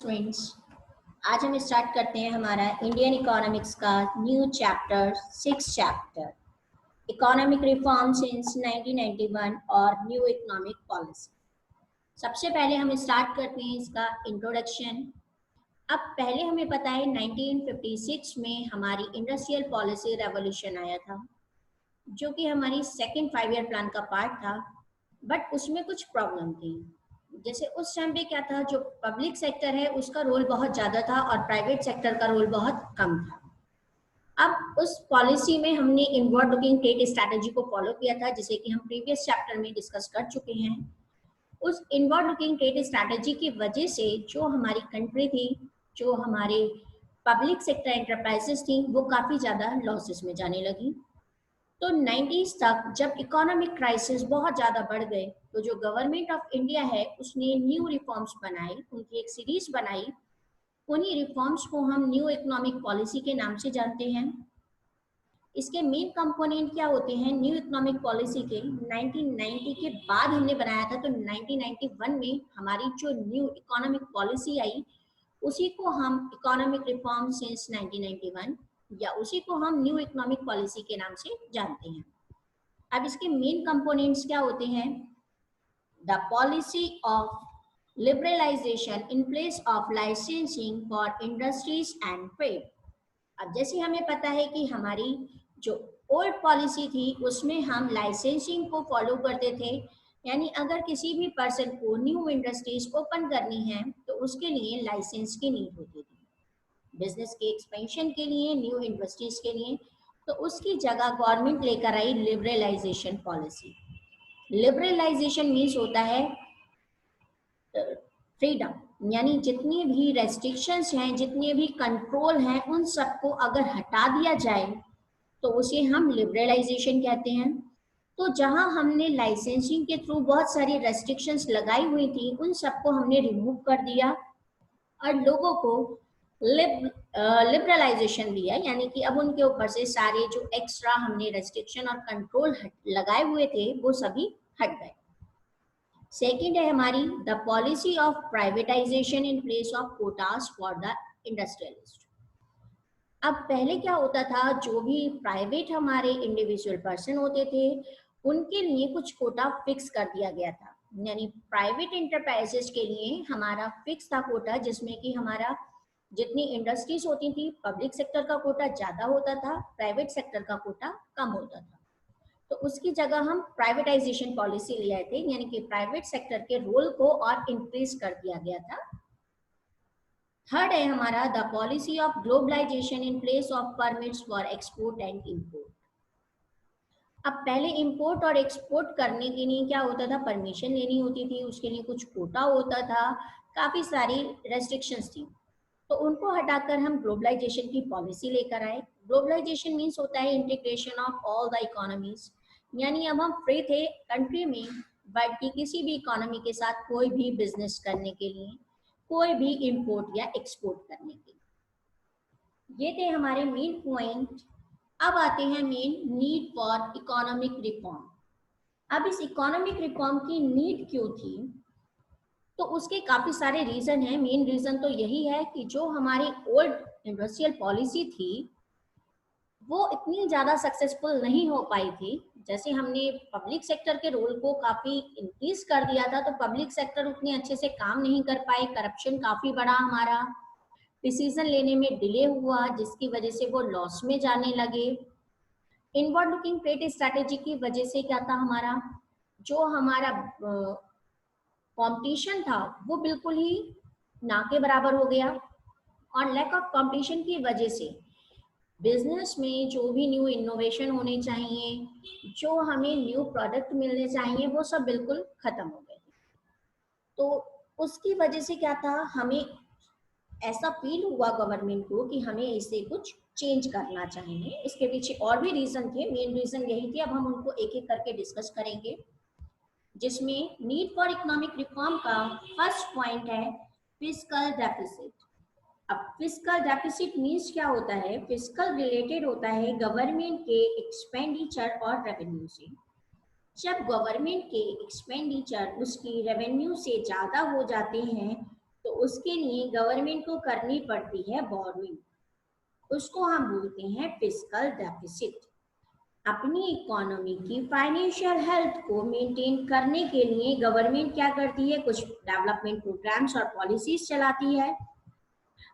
Students, आज हम start करते हैं हमारा इंडियन इकोनॉमिक्स का new chapter 6 economic reform since 1991 और न्यू इकोनॉमिक पॉलिसी। सबसे पहले हम स्टार्ट करते हैं इसका इंट्रोडक्शन। अब पहले हमें पता है 1956 में हमारी इंडस्ट्रियल पॉलिसी रेवोल्यूशन आया था, जो कि हमारी सेकेंड 5 ईयर प्लान का पार्ट था, बट उसमें कुछ प्रॉब्लम थी। जैसे उस टाइम पे क्या था, जो पब्लिक सेक्टर है उसका रोल बहुत ज़्यादा था और प्राइवेट सेक्टर का रोल बहुत कम था। अब उस पॉलिसी में हमने इनवर्ड लुकिंग ट्रेड स्ट्रैटेजी को फॉलो किया था, जिसे कि हम प्रीवियस चैप्टर में डिस्कस कर चुके हैं। उस इनवर्ड लुकिंग ट्रेड स्ट्रैटेजी की वजह से जो हमारी कंट्री थी, जो हमारे पब्लिक सेक्टर एंटरप्राइजेस थी, वो काफ़ी ज़्यादा लॉसेस में जाने लगी। तो 90s तक जब इकोनॉमिक क्राइसिस बहुत ज़्यादा बढ़ गए, तो जो गवर्नमेंट ऑफ इंडिया है उसने न्यू रिफॉर्म्स बनाए, उनकी एक सीरीज बनाई। उन्हीं रिफॉर्म्स को हम न्यू इकोनॉमिक पॉलिसी के नाम से जानते हैं। इसके मेन कंपोनेंट क्या होते हैं न्यू इकोनॉमिक पॉलिसी के? 1990 के बाद हमने बनाया था, तो 1991 में हमारी जो न्यू इकोनॉमिक पॉलिसी आई, उसी को हम इकोनॉमिक रिफॉर्म सिंस 1991 या उसी को हम न्यू इकोनॉमिक पॉलिसी के नाम से जानते हैं। अब इसके मेन कंपोनेंट्स क्या होते हैं? The policy of liberalisation in place of licensing for industries and trade. अब जैसे हमें पता है कि हमारी जो ओल्ड पॉलिसी थी उसमें हम लाइसेंसिंग को फॉलो करते थे, यानी अगर किसी भी पर्सन को न्यू इंडस्ट्रीज ओपन करनी है तो उसके लिए लाइसेंस की नीड होती थी, बिजनेस के एक्सपेंशन के लिए, न्यू इंडस्ट्रीज के लिए। तो उसकी जगह गवर्नमेंट लेकर आई लिबरलाइजेशन पॉलिसी। लिबरलाइजेशन मीन्स होता है फ्रीडम, यानी जितनी भी रेस्ट्रिक्शंस हैं, जितने भी कंट्रोल हैं, उन सबको अगर हटा दिया जाए तो उसे हम लिबरलाइजेशन कहते हैं। तो जहां हमने लाइसेंसिंग के थ्रू बहुत सारी रेस्ट्रिक्शंस लगाई हुई थी, उन सबको हमने रिमूव कर दिया और लोगों को लिबरलाइजेशन दिया, यानी कि अब उनके ऊपर से सारे जो एक्स्ट्रा हमने रेस्ट्रिक्शन और कंट्रोल लगाए हुए थे वो सभी हट गए। सेकेंड है हमारी the policy of privatisation in place of quotas for the industrialist. अब पहले क्या होता था, जो भी प्राइवेट हमारे इंडिविजुअल पर्सन होते थे उनके लिए कुछ कोटा फिक्स कर दिया गया था, यानी प्राइवेट इंटरप्राइजेस के लिए हमारा फिक्स था कोटा, जिसमें कि हमारा जितनी इंडस्ट्रीज होती थी, पब्लिक सेक्टर का कोटा ज्यादा होता था, प्राइवेट सेक्टर का कोटा कम होता था। तो उसकी जगह हम प्राइवेटाइजेशन पॉलिसी ले आए थे, यानी कि प्राइवेट सेक्टर के रोल को और इंक्रीज कर दिया गया था। थर्ड है हमारा the policy of globalisation in place of permits for export and import. अब पहले इंपोर्ट और एक्सपोर्ट करने के लिए क्या होता था, परमिशन लेनी होती थी, उसके लिए कुछ कोटा होता था, काफी सारी रेस्ट्रिक्शंस थी। तो उनको हटाकर हम ग्लोबलाइजेशन की पॉलिसी लेकर आए। ग्लोबलाइजेशन मीन्स होता है integration of all the economies, यानी अब हम फ्री थे कंट्री में बैठ के किसी भी इकोनॉमी के साथ कोई भी बिजनेस करने के लिए, कोई भी इंपोर्ट या एक्सपोर्ट करने के लिए। ये थे हमारे मेन पॉइंट। अब आते हैं main need for economic reform. अब इस इकोनॉमिक रिफॉर्म की नीड क्यों थी? तो उसके काफी सारे रीजन हैं। मेन रीजन तो यही है कि जो हमारी ओल्ड इंडस्ट्रियल पॉलिसी थी वो इतनी ज्यादा सक्सेसफुल नहीं हो पाई थी। जैसे हमने पब्लिक सेक्टर के रोल को काफी इंक्रीज कर दिया था, तो पब्लिक सेक्टर उतने अच्छे से काम नहीं कर पाए, करप्शन काफी बढ़ा, हमारा डिसीजन लेने में डिले हुआ, जिसकी वजह से वो लॉस में जाने लगे। इनवर्ड लुकिंग ट्रेड स्ट्रैटेजी की वजह से क्या था, हमारा जो हमारा कंपटीशन था वो बिल्कुल ही ना के बराबर हो गया, और लैक ऑफ कंपटीशन की वजह से बिजनेस में जो भी न्यू इनोवेशन होने चाहिए, जो हमें न्यू प्रोडक्ट मिलने चाहिए, वो सब बिल्कुल खत्म हो गए। तो उसकी वजह से क्या था, हमें ऐसा फील हुआ गवर्नमेंट को कि हमें इसे कुछ चेंज करना चाहिए। इसके पीछे और भी रीजन थे, मेन रीजन यही थे। अब हम उनको एक एक करके डिस्कस करेंगे, जिसमें नीड फॉर इकोनॉमिक रिफॉर्म का फर्स्ट पॉइंट है फिस्कल डेफिसिट। अब फिस्कल डेफिसिट मीन्स क्या होता है? फिस्कल रिलेटेड होता है गवर्नमेंट के एक्सपेंडिचर और रेवेन्यू से। जब गवर्नमेंट के एक्सपेंडिचर उसकी रेवेन्यू से ज़्यादा हो जाते हैं तो उसके लिए गवर्नमेंट को करनी पड़ती है बोरोइंग, उसको हम बोलते हैं फिस्कल डेफिसिट। अपनी इकोनॉमी की फाइनेंशियल हेल्थ को मेंटेन करने के लिए गवर्नमेंट क्या करती है, कुछ डेवलपमेंट प्रोग्राम्स और पॉलिसीज चलाती है।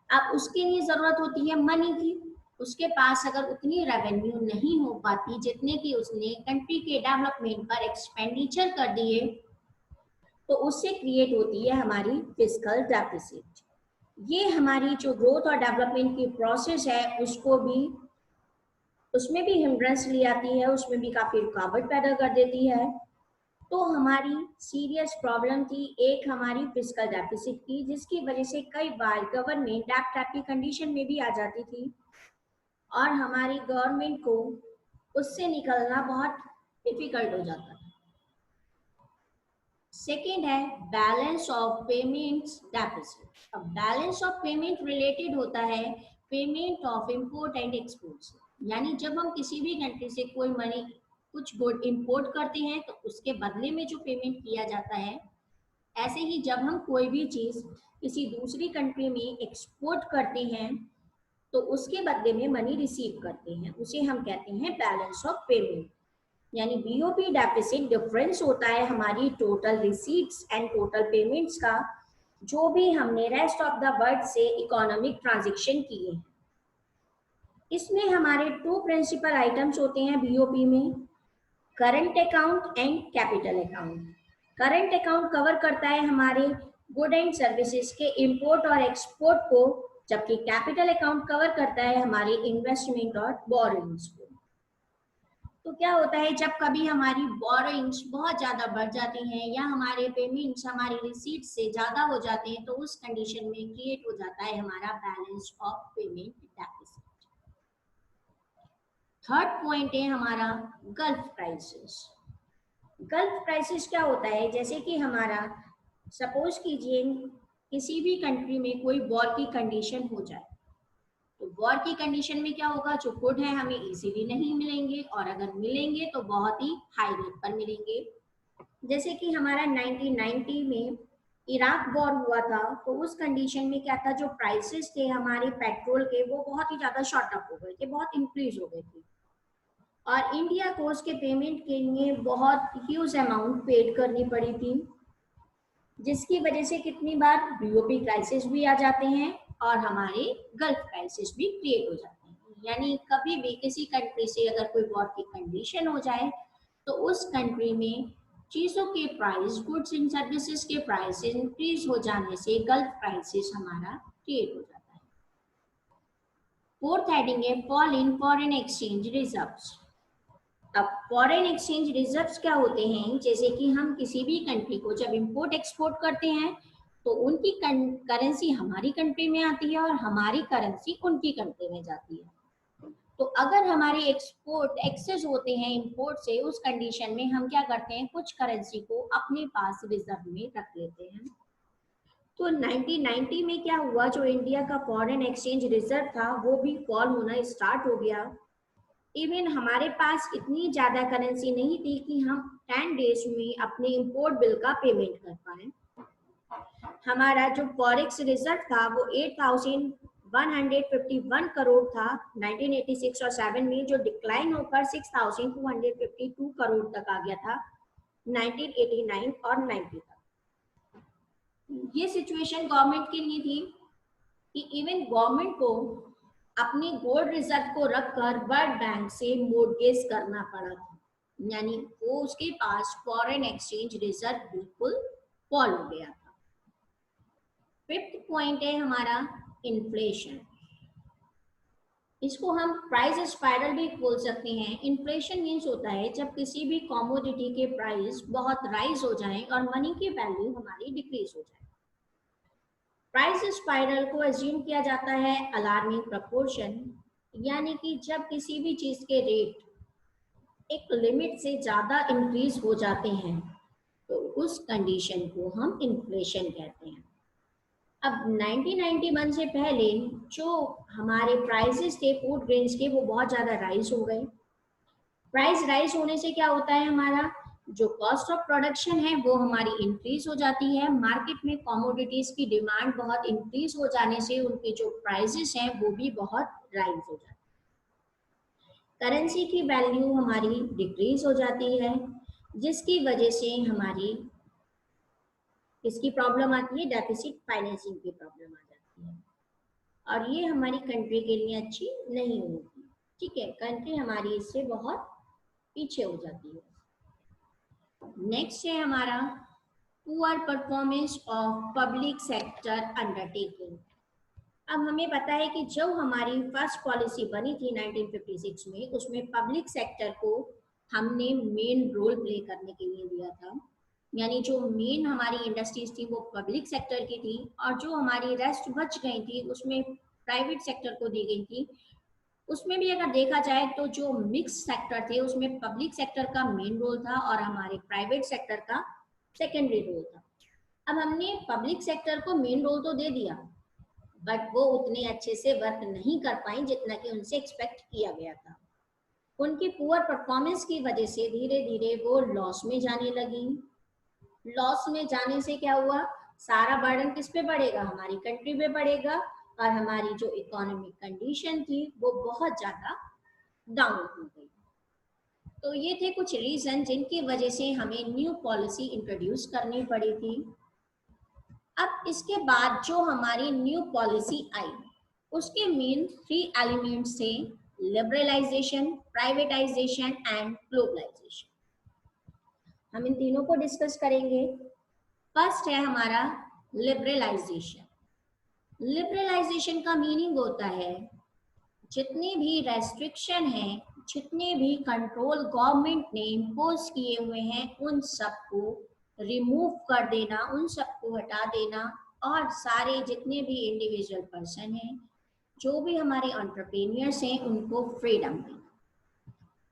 अब उसके लिए जरूरत होती है मनी की, उसके पास अगर उतनी रेवेन्यू नहीं हो पाती जितने की उसने कंट्री के डेवलपमेंट पर एक्सपेंडिचर कर दिए, तो उससे क्रिएट होती है हमारी फिस्कल डेफिसिट। ये हमारी जो ग्रोथ और डेवलपमेंट की प्रोसेस है उसको भी, उसमें भी हिंड्रेंस ले आती है, उसमें भी काफी रुकावट पैदा कर देती है। तो हमारी सीरियस प्रॉब्लम थी एक हमारी फिस्कल डेफिसिट की, जिसकी वजह से कई बार गवर्नमेंट डेट ट्रैप की कंडीशन में भी आ जाती थी और हमारी गवर्नमेंट को उससे निकलना बहुत डिफिकल्ट हो जाता था। सेकेंड है बैलेंस ऑफ पेमेंट्स डेफिसिट। अब बैलेंस ऑफ पेमेंट रिलेटेड होता है payment of import and export से, यानी जब हम किसी भी कंट्री से कोई मनी कुछ गुड इंपोर्ट करते हैं तो उसके बदले में जो पेमेंट किया जाता है, ऐसे ही जब हम कोई भी चीज किसी दूसरी कंट्री में एक्सपोर्ट करते हैं तो उसके बदले में मनी रिसीव करते हैं, उसे हम कहते हैं बैलेंस ऑफ पेमेंट। यानी बीओपी डेफिसिट डिफरेंस होता है हमारी total receipts and total payments का, जो भी हमने रेस्ट ऑफ द वर्ल्ड से इकोनॉमिक ट्रांजैक्शन किए हैं। इसमें हमारे टू प्रिंसिपल आइटम्स होते हैं बीओपी में, current account and capital account. Current account cover करता है हमारे गुड एंड सर्विसेज के इंपोर्ट और एक्सपोर्ट को, जबकि कैपिटल अकाउंट कवर करता है हमारे इन्वेस्टमेंट और बोरोइंग्स को। तो क्या होता है जब कभी हमारी बोरोइंग्स बहुत ज्यादा बढ़ जाती हैं या हमारे पेमेंट्स हमारी रिसीट से ज्यादा हो जाते हैं, तो उस कंडीशन में क्रिएट हो जाता है हमारा balance of payment deficit. Third point है हमारा गल्फ क्राइसिस। गल्फ क्राइसिस क्या होता है, जैसे कि हमारा सपोज कीजिए किसी भी कंट्री में कोई वॉर की कंडीशन हो जाए, तो वॉर की कंडीशन में क्या होगा, जो गुड है हमें इजीली नहीं मिलेंगे और अगर मिलेंगे तो बहुत ही हाई रेट पर मिलेंगे। जैसे कि हमारा 1990 में इराक वॉर हुआ था, तो उस कंडीशन में क्या था, जो प्राइसेस थे हमारे पेट्रोल के वो बहुत ही ज्यादा शॉर्ट अप हो गए थे, बहुत इंक्रीज हो गए थे और इंडिया को उसके पेमेंट के लिए बहुत ह्यूज अमाउंट पेड करनी पड़ी थी, जिसकी वजह से कितनी बार बीओपी क्राइसिस भी आ जाते हैं और हमारे गल्फ क्राइसिस भी क्रिएट हो जाते हैं। यानी कभी भी किसी कंट्री से अगर कोई वॉर की कंडीशन हो जाए तो उस कंट्री में चीजों के प्राइस, गुड्स एंड सर्विसेज के प्राइस इंक्रीज हो जाने से गल्फ क्राइसिस हमारा क्रिएट हो जाता है। फोर्थ हेडिंग है fall in foreign exchange reserves. अब फॉरेन एक्सचेंज रिजर्व्स क्या होते हैं, जैसे कि हम किसी भी कंट्री को जब इंपोर्ट एक्सपोर्ट करते हैं तो उनकी करेंसी हमारी कंट्री में आती है और हमारी करेंसी उनकी कंट्री में जाती है। तो अगर हमारे एक्सपोर्ट एक्सेस होते हैं इंपोर्ट से, उस कंडीशन में हम क्या करते हैं, कुछ करेंसी को अपने पास रिजर्व में रख लेते हैं। तो 1990 में क्या हुआ, जो इंडिया का फॉरेन एक्सचेंज रिजर्व था वो भी फॉल होना स्टार्ट हो गया। इवन हमारे पास इतनी ज्यादा करेंसी नहीं थी कि हम 10 डेज में अपने इंपोर्ट बिल का पेमेंट कर पाए। हमारा जो फॉरेक्स रिजर्व था वो 8,151 करोड़ था 1986 और 7 में, जो डिक्लाइन होकर 6,252 करोड़ तक आ गया था 1989 और 90 तक। ये सिचुएशन गवर्नमेंट के लिए थी कि इवन गवर्नमेंट को अपनी गोल्ड रिजर्व को रखकर वर्ल्ड बैंक से मोर्गेज करना पड़ा था, यानी वो उसके पास फॉरेन एक्सचेंज रिजर्व बिल्कुल फॉल हो गया था। फिफ्थ पॉइंट है हमारा इन्फ्लेशन। इसको हम प्राइस स्पाइरल भी बोल सकते हैं। इन्फ्लेशन मीन्स होता है जब किसी भी कॉमोडिटी के प्राइस बहुत राइज हो जाएं और मनी की वैल्यू हमारी डिक्रीज हो जाए। प्राइस स्पाइरल को अज्यूम किया जाता है अलार्मिंग प्रपोर्शन, यानी कि जब किसी भी चीज के रेट एक लिमिट से ज्यादा इंक्रीज हो जाते हैं तो उस कंडीशन को हम इन्फ्लेशन कहते हैं। अब 1991 से पहले जो हमारे प्राइसेस थे फूड ग्रेन्स के वो बहुत ज्यादा राइज हो गए। प्राइस राइज होने से क्या होता है, हमारा जो कॉस्ट ऑफ प्रोडक्शन है वो हमारी इंक्रीज हो जाती है। मार्केट में कमोडिटीज की डिमांड बहुत इंक्रीज हो जाने से उनके जो प्राइसेस हैं वो भी बहुत राइज हो जाते हैं। करेंसी की वैल्यू हमारी डिक्रीज हो जाती है, जिसकी वजह से हमारी इसकी प्रॉब्लम आती है, डेफिसिट फाइनेंसिंग की प्रॉब्लम आ जाती है, और ये हमारी कंट्री के लिए अच्छी नहीं होती। ठीक है, कंट्री हमारी इससे बहुत पीछे हो जाती है। नेक्स्ट है हमारा poor performance of public sector undertaking. अब हमें पता है कि जब हमारी फर्स्ट पॉलिसी बनी थी 1956 में, उसमें पब्लिक सेक्टर को हमने मेन रोल प्ले करने के लिए दिया था, यानी जो मेन हमारी इंडस्ट्रीज थी वो पब्लिक सेक्टर की थी, और जो हमारी रेस्ट बच गई थी उसमें प्राइवेट सेक्टर को दी गई थी। उसमें भी अगर देखा जाए तो जो मिक्स सेक्टर थे उसमें पब्लिक सेक्टर का मेन रोल था और हमारे प्राइवेट सेक्टर का सेकेंडरी रोल था। अब हमने पब्लिक सेक्टर को मेन रोल तो दे दिया, बट वो उतने अच्छे से वर्क नहीं कर पाई जितना कि उनसे एक्सपेक्ट किया गया था। उनकी पुअर परफॉर्मेंस की वजह से धीरे धीरे वो लॉस में जाने लगी। लॉस में जाने से क्या हुआ, सारा बर्डन किस पे पड़ेगा, हमारी कंट्री पे पड़ेगा, और हमारी जो इकोनॉमिक कंडीशन थी वो बहुत ज्यादा डाउन हो गई। तो ये थे कुछ रीजन जिनकी वजह से हमें न्यू पॉलिसी इंट्रोड्यूस करनी पड़ी थी। अब इसके बाद जो हमारी न्यू पॉलिसी आई उसके मेन 3 एलिमेंट्स थे, लिबरलाइजेशन, प्राइवेटाइजेशन एंड ग्लोबलाइजेशन। हम इन तीनों को डिस्कस करेंगे। फर्स्ट है हमारा लिबरलाइजेशन। लिबरलाइजेशन का मीनिंग होता है जितने भी रेस्ट्रिक्शन हैं, जितने भी कंट्रोल गवर्नमेंट ने इम्पोज किए हुए हैं उन सबको रिमूव कर देना, उन सबको हटा देना, और सारे जितने भी इंडिविजुअल पर्सन हैं, जो भी हमारे एंटरप्रेन्योर्स हैं, उनको फ्रीडम देना।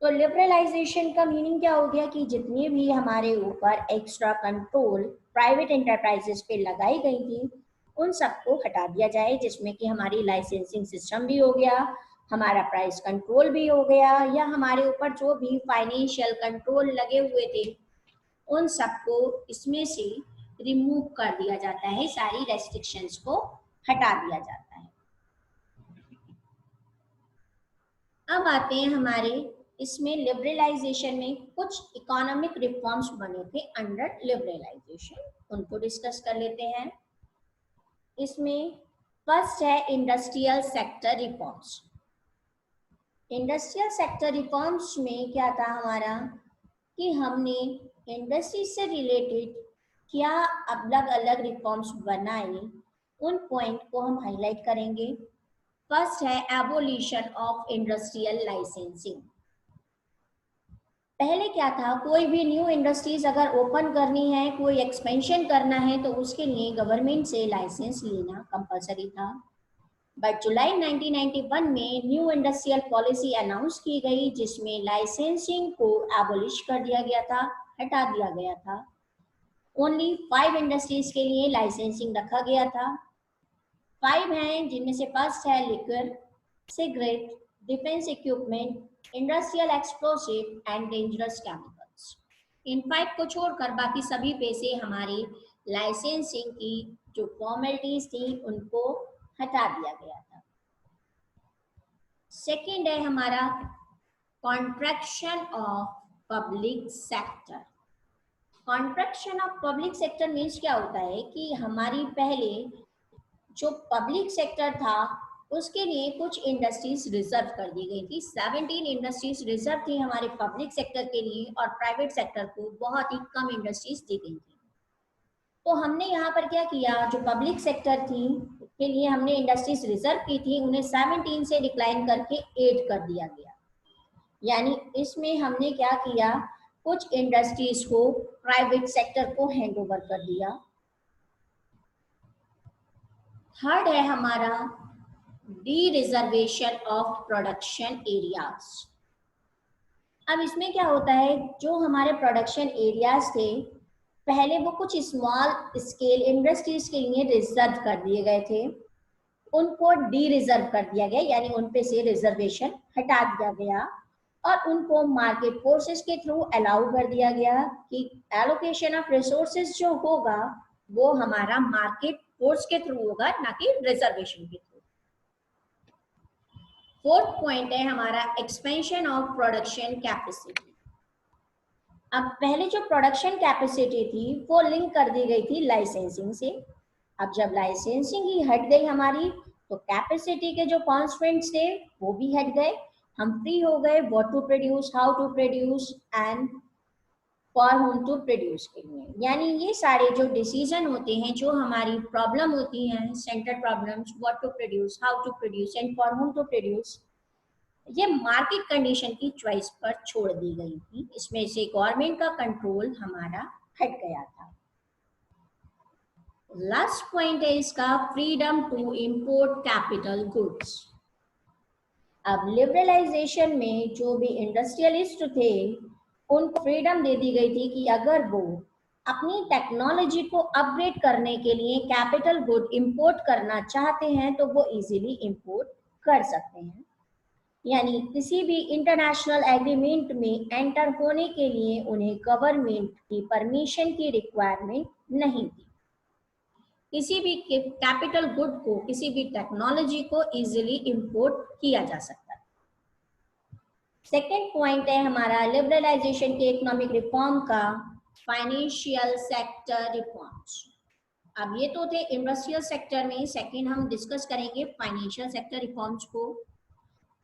तो लिबरलाइजेशन का मीनिंग क्या हो गया कि जितने भी हमारे ऊपर एक्स्ट्रा कंट्रोल प्राइवेट एंटरप्राइजेस पे लगाई गई थी उन सबको हटा दिया जाए, जिसमें कि हमारी लाइसेंसिंग सिस्टम भी हो गया, हमारा प्राइस कंट्रोल भी हो गया, या हमारे ऊपर जो भी फाइनेंशियल कंट्रोल लगे हुए थे उन सबको इसमें से रिमूव कर दिया जाता है, सारी रेस्ट्रिक्शंस को हटा दिया जाता है। अब आते हैं हमारे इसमें लिबरलाइजेशन में कुछ इकोनॉमिक रिफॉर्म्स बने थे अंडर लिबरलाइजेशन, उनको डिस्कस कर लेते हैं। इसमें फर्स्ट है industrial sector reforms. Industrial sector reforms में क्या था हमारा कि हमने इंडस्ट्री से रिलेटेड क्या अलग अलग रिफॉर्म्स बनाए, उन पॉइंट को हम हाईलाइट करेंगे। फर्स्ट है एबोलिशन ऑफ इंडस्ट्रियल लाइसेंसिंग। पहले क्या था, कोई भी न्यू इंडस्ट्रीज अगर ओपन करनी है, कोई एक्सपेंशन करना है, तो उसके लिए गवर्नमेंट से लाइसेंस लेना कंपलसरी था। बट जुलाई 1991 में न्यू इंडस्ट्रियल पॉलिसी अनाउंस की गई जिसमें लाइसेंसिंग को एबोलिश कर दिया गया था, हटा दिया गया था। ओनली 5 इंडस्ट्रीज के लिए लाइसेंसिंग रखा गया था। 5 हैं, जिनमें से फर्स्ट है liquid, cigarette, defence equipment, industrial explosive and dangerous chemicals. इन 5 को छोड़कर बाकी सभी पे से हमारी लाइसेंसिंग की जो फॉर्मेलिटीज थी उनको हटा दिया गया था। सेकेंड है हमारा contraction of public sector. Contraction of public sector means क्या होता है कि हमारी पहले जो पब्लिक सेक्टर था उसके लिए कुछ इंडस्ट्रीज रिजर्व कर दी गई थी। 17 इंडस्ट्रीज रिजर्व थी हमारे पब्लिक सेक्टर के लिए, और प्राइवेट सेक्टर को बहुत ही कम इंडस्ट्रीज दी गई थी। तो हमने यहाँ पर क्या किया, जो पब्लिक सेक्टर थी के लिए हमने इंडस्ट्रीज रिजर्व की थी, उन्हें 17 से डिक्लाइन करके 8 कर दिया गया। यानी इसमें हमने क्या किया, कुछ इंडस्ट्रीज को प्राइवेट सेक्टर को हैंड ओवर कर दिया। थर्ड है हमारा D reservation of production areas. अब इसमें क्या होता है, जो हमारे प्रोडक्शन एरियाज थे पहले वो कुछ स्मॉल स्केल इंडस्ट्रीज के लिए रिजर्व कर दिए गए थे, उनको डी रिजर्व कर दिया गया, यानी उन पे से रिजर्वेशन हटा दिया गया। और उनको मार्केट फोर्सेस के थ्रू अलाउ कर दिया गया कि एलोकेशन ऑफ रिसोर्सेज जो होगा वो हमारा मार्केट फोर्स के थ्रू होगा, ना कि रिजर्वेशन के थ्रू। फोर्थ पॉइंट है हमारा एक्सपेंशन ऑफ प्रोडक्शन कैपेसिटी। अब पहले जो प्रोडक्शन कैपेसिटी थी वो लिंक कर दी गई थी लाइसेंसिंग से। अब जब लाइसेंसिंग ही हट गई हमारी तो कैपेसिटी के जो कॉन्स्टेंट्स थे वो भी हट गए। हम फ्री हो गए what to produce, how to produce and for whom to produce के लिए। यानी ये सारे जो डिसीजन होते हैं, जो हमारी प्रॉब्लम होती हैं, centre problems, what to produce, how to produce and for whom to produce, ये मार्केट कंडीशन की चॉइस पर छोड़ दी गई थी। इसमें से गवर्नमेंट का कंट्रोल हमारा हट गया था। लास्ट पॉइंट है इसका freedom to import capital goods. अब लिबरलाइजेशन में जो भी इंडस्ट्रियलिस्ट थे उनको फ्रीडम दे दी गई थी कि अगर वो अपनी टेक्नोलॉजी को अपग्रेड करने के लिए कैपिटल गुड इंपोर्ट करना चाहते हैं तो वो इजीली इंपोर्ट कर सकते हैं। यानी किसी भी इंटरनेशनल एग्रीमेंट में एंटर होने के लिए उन्हें गवर्नमेंट की परमिशन की रिक्वायरमेंट नहीं थी। किसी भी कैपिटल गुड को, किसी भी टेक्नोलॉजी को इजीली इंपोर्ट किया जा सकता है। सेकेंड पॉइंट है हमारा लिबरलाइजेशन के इकोनॉमिक रिफॉर्म का फाइनेंशियल सेक्टर रिफॉर्म्स। अब ये तो थे इंडस्ट्रियल सेक्टर में, सेकेंड हम डिस्कस करेंगे फाइनेंशियल सेक्टर रिफॉर्म्स को।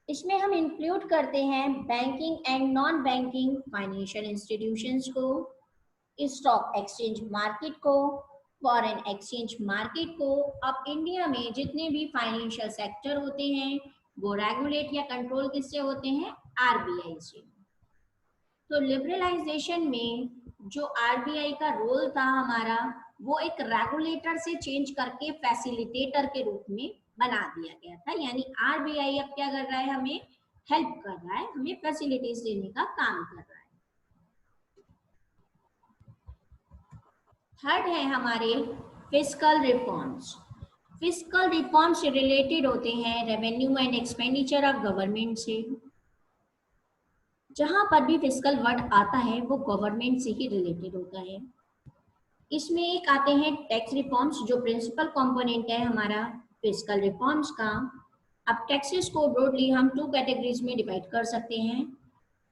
इसमें हम इंक्लूड करते हैं banking and non banking financial institutions को, स्टॉक एक्सचेंज मार्केट को, फॉरेन एक्सचेंज मार्केट को। अब इंडिया में जितने भी फाइनेंशियल सेक्टर होते हैं वो रेगुलेट या कंट्रोल किससे होते हैं? आरबीआई से। तो लिबरलाइजेशन में जो आरबीआई का रोल था हमारा, वो एक रेगुलेटर से चेंज करके फैसिलिटेटर के रूप में बना दिया गया था। यानी आरबीआई अब क्या कर रहा है? हमें हेल्प कर रहा है, हमें फैसिलिटीज देने का काम कर रहा है। थर्ड है हमारे फिस्कल रिफॉर्म्स। फिस्कल रिफॉर्म से रिलेटेड होते हैं revenue and expenditure of government से। जहां पर भी फिस्कल वर्ड आता है वो गवर्नमेंट से ही रिलेटेड होता है। इसमें एक आते हैं टैक्स रिफॉर्म्स, जो प्रिंसिपल कंपोनेंट है हमारा फिस्कल रिफॉर्म्स का। अब टैक्सेस को ब्रॉडली हम 2 कैटेगरीज में डिवाइड कर सकते हैं।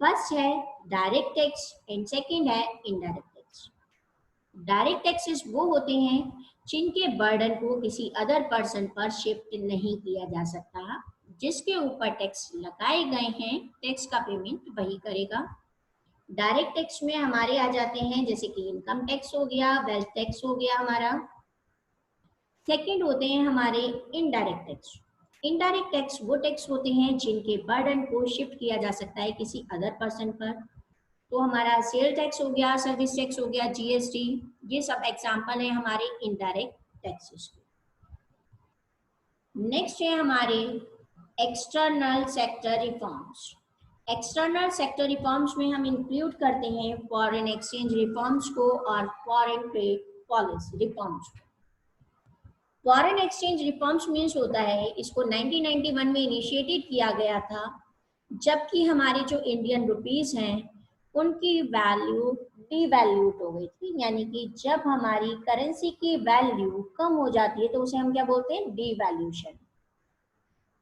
फर्स्ट है डायरेक्ट टैक्स एंड सेकंड है इनडायरेक्ट टैक्स। डायरेक्ट टैक्सेस वो होते हैं जिनके बर्डन को किसी अदर पर्सन पर शिफ्ट नहीं किया जा सकता। जिसके ऊपर टैक्स लगाए गए हैं, टैक्स का पेमेंट वही करेगा। डायरेक्ट टैक्स में हमारे आ जाते हैं जैसे कि इनकम टैक्स हो गया, वेल्थ टैक्स हो गया हमारा। सेकंड होते हैं हमारे इनडायरेक्ट टैक्स। इनडायरेक्ट टैक्स वो टैक्स होते हैं जिनके बर्डन को शिफ्ट किया जा सकता है किसी अदर पर्सन पर। तो हमारा सेल टैक्स हो गया, सर्विस टैक्स हो गया, जीएसटी, ये सब एग्जांपल है हमारे इनडायरेक्ट टैक्सेस के। नेक्स्ट है हमारे external sector reforms. External sector reforms में हम इंक्लूड करते हैं फॉरेन एक्सचेंज रिफॉर्म्स को और फॉरेन ट्रेड पॉलिसी रिफॉर्म्स को। फॉरेन एक्सचेंज रिफॉर्म्स मीन्स होता है, इसको 1991 में इनिशिएटेड किया गया था, जबकि हमारी जो इंडियन रुपीस हैं उनकी वैल्यू डीवैल्यूड हो गई थी। यानी कि जब हमारी करेंसी की वैल्यू कम हो जाती है तो उसे हम क्या बोलते हैं? डीवैल्यूशन।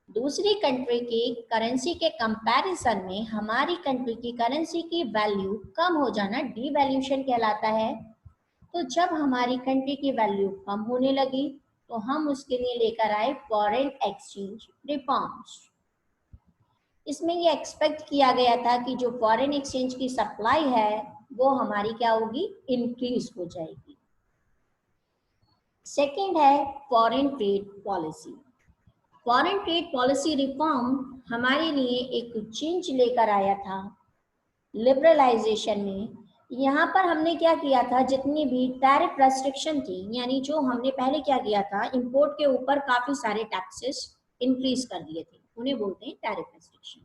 दूसरी कंट्री की करेंसी के कंपैरिजन में हमारी कंट्री की करेंसी की वैल्यू कम हो जाना डीवैल्यूशन कहलाता है। तो जब हमारी कंट्री की वैल्यू कम होने लगी तो हम उसके लिए लेकर आए फॉरेन एक्सचेंज रिफॉर्म्स। इसमें ये एक्सपेक्ट किया गया था कि जो फॉरेन एक्सचेंज की सप्लाई है वो हमारी क्या होगी? इंक्रीज हो जाएगी। सेकेंड है foreign trade policy. Foreign trade policy reform हमारे लिए एक चेंज लेकर आया था लिबरलाइजेशन में। यहाँ पर हमने क्या किया था, जितनी भी टैरिफ रेस्ट्रिक्शन थी, यानी जो हमने पहले क्या किया था, इंपोर्ट के ऊपर काफी सारे टैक्सेस इंक्रीज कर दिए थे, उन्हें बोलते हैं टैरिफ रेस्ट्रिक्शन।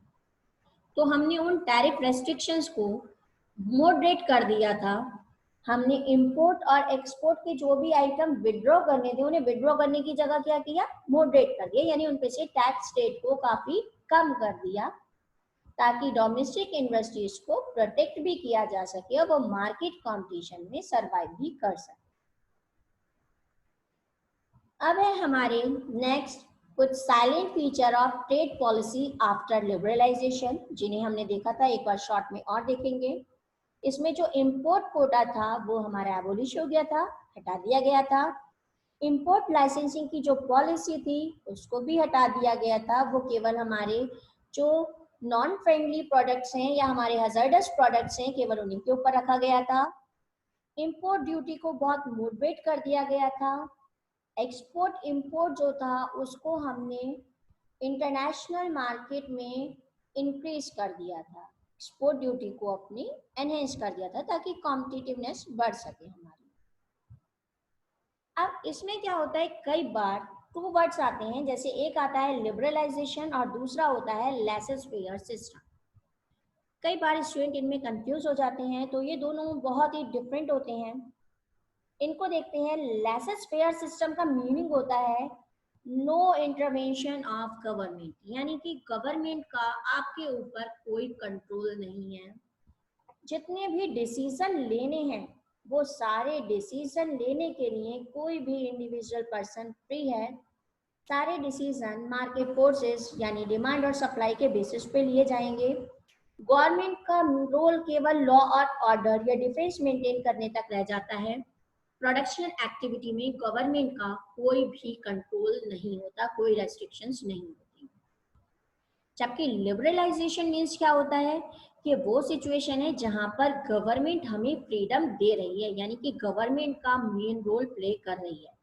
तो हमने उन टैरिफ रेस्ट्रिक्शंस को मॉडरेट कर दिया था। हमने इंपोर्ट और एक्सपोर्ट के जो भी आइटम विड्रॉ करने थे उन्हें विड्रॉ करने की जगह क्या किया? मॉडरेट कर दिया, यानी उन पे से टैक्स रेट को काफी कम कर दिया। ताकि डोमेस्टिक इंडस्ट्रीज को प्रोटेक्ट भी किया जा सके और वो मार्केट कंपटीशन में सरवाइव भी कर सके। अब है हमारे नेक्स्ट कुछ silent feature of trade policy after liberalisation, जिन्हें हमने देखा था, एक बार शॉर्ट में और देखेंगे। इसमें जो इंपोर्ट कोटा था वो हमारा एबोलिश हो गया था, हटा दिया गया था। इंपोर्ट लाइसेंसिंग की जो पॉलिसी थी उसको भी हटा दिया गया था। वो केवल हमारे जो नॉन फ्रेंडली प्रोडक्ट्स हैं या हमारे हजार्डस प्रोडक्ट्स हैं, केवल उन्हीं के ऊपर रखा गया था। इंपोर्ट ड्यूटी को बहुत मोडरेट कर दिया गया था। एक्सपोर्ट इंपोर्ट जो था उसको हमने इंटरनेशनल मार्केट में इंक्रीज कर दिया था, एक्सपोर्ट ड्यूटी को अपनी एनहेंस कर दिया था ताकि कॉम्पिटिटिवनेस बढ़ सके हमारी। अब इसमें क्या होता है, कई बार टू वर्ड्स आते हैं, जैसे एक आता है लिबरलाइजेशन और दूसरा होता है लेसेस फेयर सिस्टम। कई बार स्टूडेंट इनमें कंफ्यूज हो जाते हैं, तो ये दोनों बहुत ही डिफरेंट होते हैं। इनको देखते हैं। लेसेस फेयर सिस्टम का मीनिंग होता है नो इंटरवेंशन ऑफ गवर्नमेंट, यानी कि गवर्नमेंट का आपके ऊपर कोई कंट्रोल नहीं है। जितने भी डिसीजन लेने हैं वो सारे डिसीजन लेने के लिए कोई भी इंडिविजुअल पर्सन फ्री है। सारे डिसीजन मार्केट फोर्सेस यानी डिमांड और सप्लाई के बेसिस पे लिए जाएंगे। गवर्नमेंट का रोल केवल लॉ और ऑर्डर या डिफेंस मेंटेन करने तक रह जाता है। प्रोडक्शन एक्टिविटी में गवर्नमेंट का कोई भी कंट्रोल नहीं होता, कोई रेस्ट्रिक्शंस नहीं होती। जबकि लिबरलाइजेशन मीन्स क्या होता है कि वो सिचुएशन है जहां पर गवर्नमेंट हमें फ्रीडम दे रही है, यानी कि गवर्नमेंट का मेन रोल प्ले कर रही है।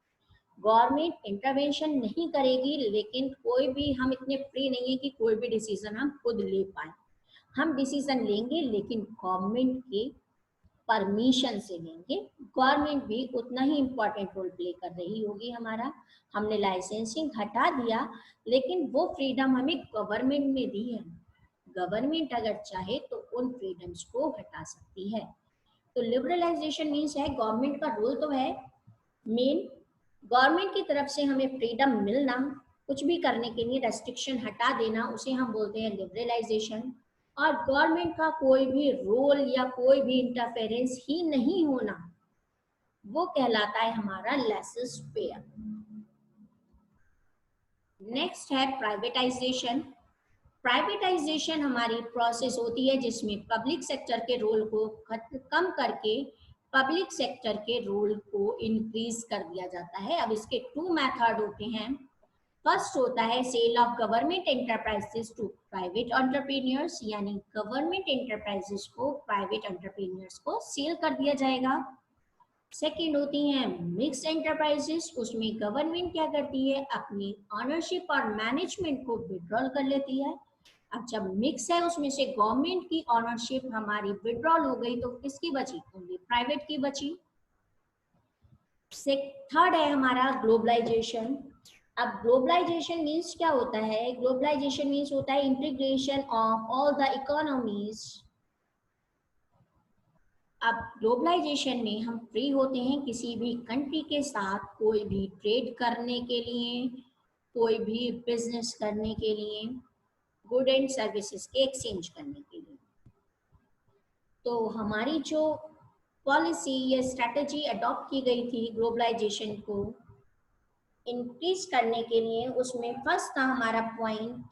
गवर्नमेंट इंटरवेंशन नहीं करेगी, लेकिन कोई भी हम इतने फ्री नहीं है कि कोई भी डिसीजन हम खुद ले पाए। हम डिसीजन लेंगे लेकिन गवर्नमेंट के परमिशन से लेंगे। गवर्नमेंट भी उतना ही इम्पोर्टेंट रोल प्ले कर रही होगी हमारा। हमने लाइसेंसिंग हटा दिया लेकिन वो फ्रीडम हमें गवर्नमेंट ने दी है। गवर्नमेंट अगर चाहे तो उन फ्रीडम्स को हटा सकती है। तो लिबरलाइजेशन मीन्स है गवर्नमेंट का रोल तो है मेन, गवर्नमेंट की तरफ से हमें फ्रीडम मिलना, कुछ भी करने के लिए रेस्ट्रिक्शन हटा देना, उसे हम बोलते हैं लिबरलाइजेशन। और गवर्नमेंट का कोई भी रोल या कोई भी इंटरफेरेंस ही नहीं होना, वो कहलाता है हमारा लेसेस फेयर। नेक्स्ट है प्राइवेटाइजेशन। प्राइवेटाइजेशन हमारी प्रोसेस होती है जिसमें पब्लिक सेक्टर के रोल को कम करके पब्लिक सेक्टर के रोल को इंक्रीज कर दिया जाता है। अब इसके टू मेथड होते हैं। फर्स्ट होता है sale of government enterprises to private entrepreneurs, यानी गवर्नमेंट एंटरप्राइजेस को प्राइवेट एंटरप्रेन्योर्स को सेल कर दिया जाएगा। सेकंड होती हैं मिक्स एंटरप्राइजेस, उसमें गवर्नमेंट क्या करती है, अपनी ऑनरशिप और मैनेजमेंट को विड्रॉल कर लेती है। अब जब मिक्स है उसमें से गवर्नमेंट की ऑनरशिप हमारी विड्रॉल हो गई तो किसकी बची, ओनली प्राइवेट की बची। थर्ड है हमारा ग्लोबलाइजेशन। अब ग्लोबलाइजेशन मीन्स क्या होता है, ग्लोबलाइजेशन मीन्स होता है integration of all the economies. अब ग्लोबलाइजेशन में हम फ्री होते हैं किसी भी कंट्री के साथ कोई भी ट्रेड करने के लिए, कोई भी बिजनेस करने के लिए, गुड एंड सर्विसेज के एक्सचेंज करने के लिए। तो हमारी जो पॉलिसी या स्ट्रैटेजी अडॉप्ट की गई थी ग्लोबलाइजेशन को इंक्रीज करने के लिए, उसमें फर्स्ट था हमारा point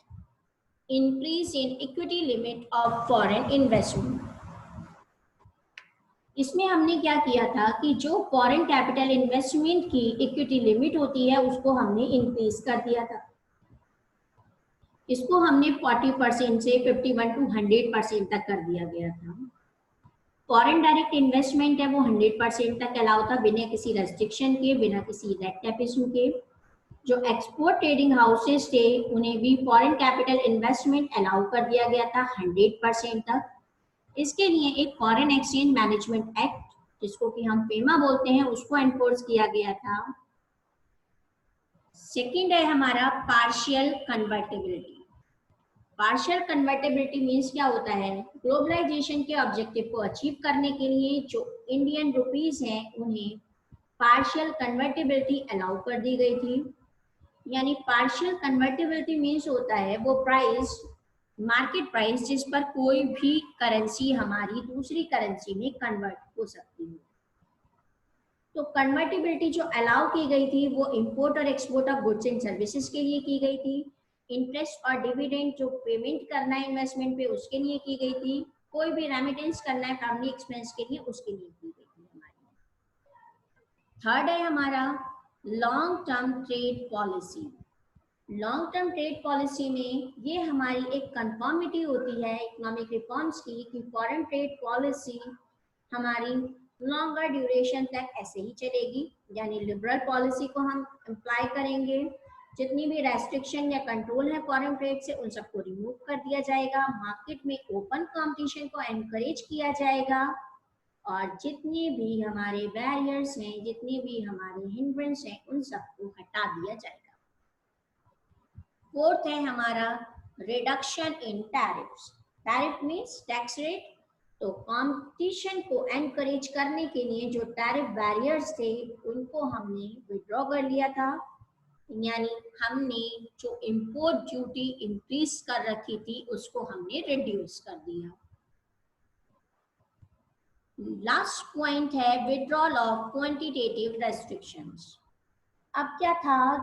increase in equity limit of foreign investment. इसमें हमने क्या किया था कि जो फॉरेन कैपिटल इन्वेस्टमेंट की इक्विटी लिमिट होती है उसको हमने इंक्रीज कर दिया था। इसको हमने 40% से 51 टू 100% तक कर दिया गया था। फॉरेन डायरेक्ट इन्वेस्टमेंट है वो 100% तक अलाउ था, बिना किसी रेस्ट्रिक्शन के, बिना किसी रेड टेपिज्म के। जो एक्सपोर्ट ट्रेडिंग हाउसेस थे उन्हें भी फॉरेन कैपिटल इन्वेस्टमेंट अलाउ कर दिया गया था 100% तक। इसके लिए एक फॉरेन एक्सचेंज मैनेजमेंट एक्ट, जिसको कि हम फेमा बोलते हैं, उसको एनफोर्स किया गया था। सेकंड है हमारा partial convertibility. Partial convertibility means क्या होता है, ग्लोबलाइजेशन के ऑब्जेक्टिव को अचीव करने के लिए जो इंडियन रुपीस हैं उन्हें पार्शियल कन्वर्टेबिलिटी अलाउ कर दी गई थी। यानी पार्शियल कन्वर्टेबिलिटी मीन्स होता है वो प्राइस मार्केट प्राइस जिस पर कोई भी करेंसी हमारी दूसरी करेंसी में कन्वर्ट हो सकती है। तो कन्वर्टिबिलिटी जो अलाउ की गई थी वो इंपोर्ट और export of goods and services के लिए की गई थी। इंटरेस्ट और डिविडेंड जो पेमेंट करना है इन्वेस्टमेंट पे उसके लिए की गई थी। कोई भी रेमिटेंस करना है फैमिली एक्सपेंस के लिए उसके लिए की गई थी हमारी। थर्ड है हमारा long term trade policy. Long term trade policy में ये हमारी एक कंफर्मिटी होती है इकोनॉमिक रिफॉर्म्स की कि फॉरेन ट्रेड पॉलिसी हमारी लॉन्गर ड्यूरेशन तक ऐसे ही चलेगी, यानी लिबरल पॉलिसी को हम अप्लाई करेंगे। जितनी भी रेस्ट्रिक्शन या कंट्रोल है फॉरेन ट्रेड से उन सबको रिमूव कर दिया जाएगा। मार्केट में ओपन कंपटीशन को एनकरेज किया जाएगा और जितने भी हमारे बैरियर्स हैं, जितने भी हमारे हिंड्रेंस हैं, उन सबको हटा दिया जाएगा। फोर्थ है हमारा reduction in tariffs. Tariff means tax rate. तो कंपटीशन को एनकरेज करने के लिए जो टैरिफ बैरियर्स थे उनको हमने विड्रॉ कर लिया था, यानी हमने जो इंपोर्ट ड्यूटी इंक्रीज कर रखी थी उसको हमने रिड्यूस कर दिया। लास्ट पॉइंट है विड्रॉल ऑफ क्वांटिटेटिव रेस्ट्रिक्शंस। अब क्या था,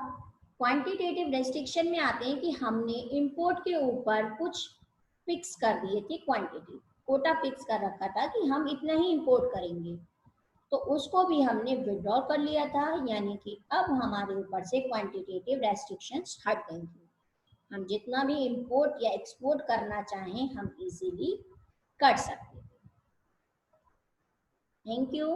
क्वांटिटेटिव रेस्ट्रिक्शन में आते हैं कि हमने इंपोर्ट के ऊपर कुछ फिक्स कर दिए थे, क्वांटिटी कोटा फिक्स कर रखा था कि हम इतना ही इंपोर्ट करेंगे, तो उसको भी हमने विड्रॉ कर लिया था, यानी कि अब हमारे ऊपर से क्वांटिटेटिव रेस्ट्रिक्शंस हट गई थी। हम जितना भी इंपोर्ट या एक्सपोर्ट करना चाहें हम इजीली कर सकते हैं। Thank you.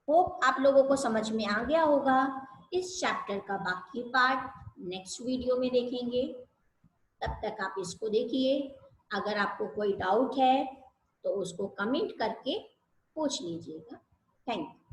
होप आप लोगों को समझ में आ गया होगा। इस चैप्टर का बाकी पार्ट नेक्स्ट वीडियो में देखेंगे। तब तक आप इसको देखिए। अगर आपको कोई डाउट है तो उसको कमेंट करके पूछ लीजिएगा। Thank you.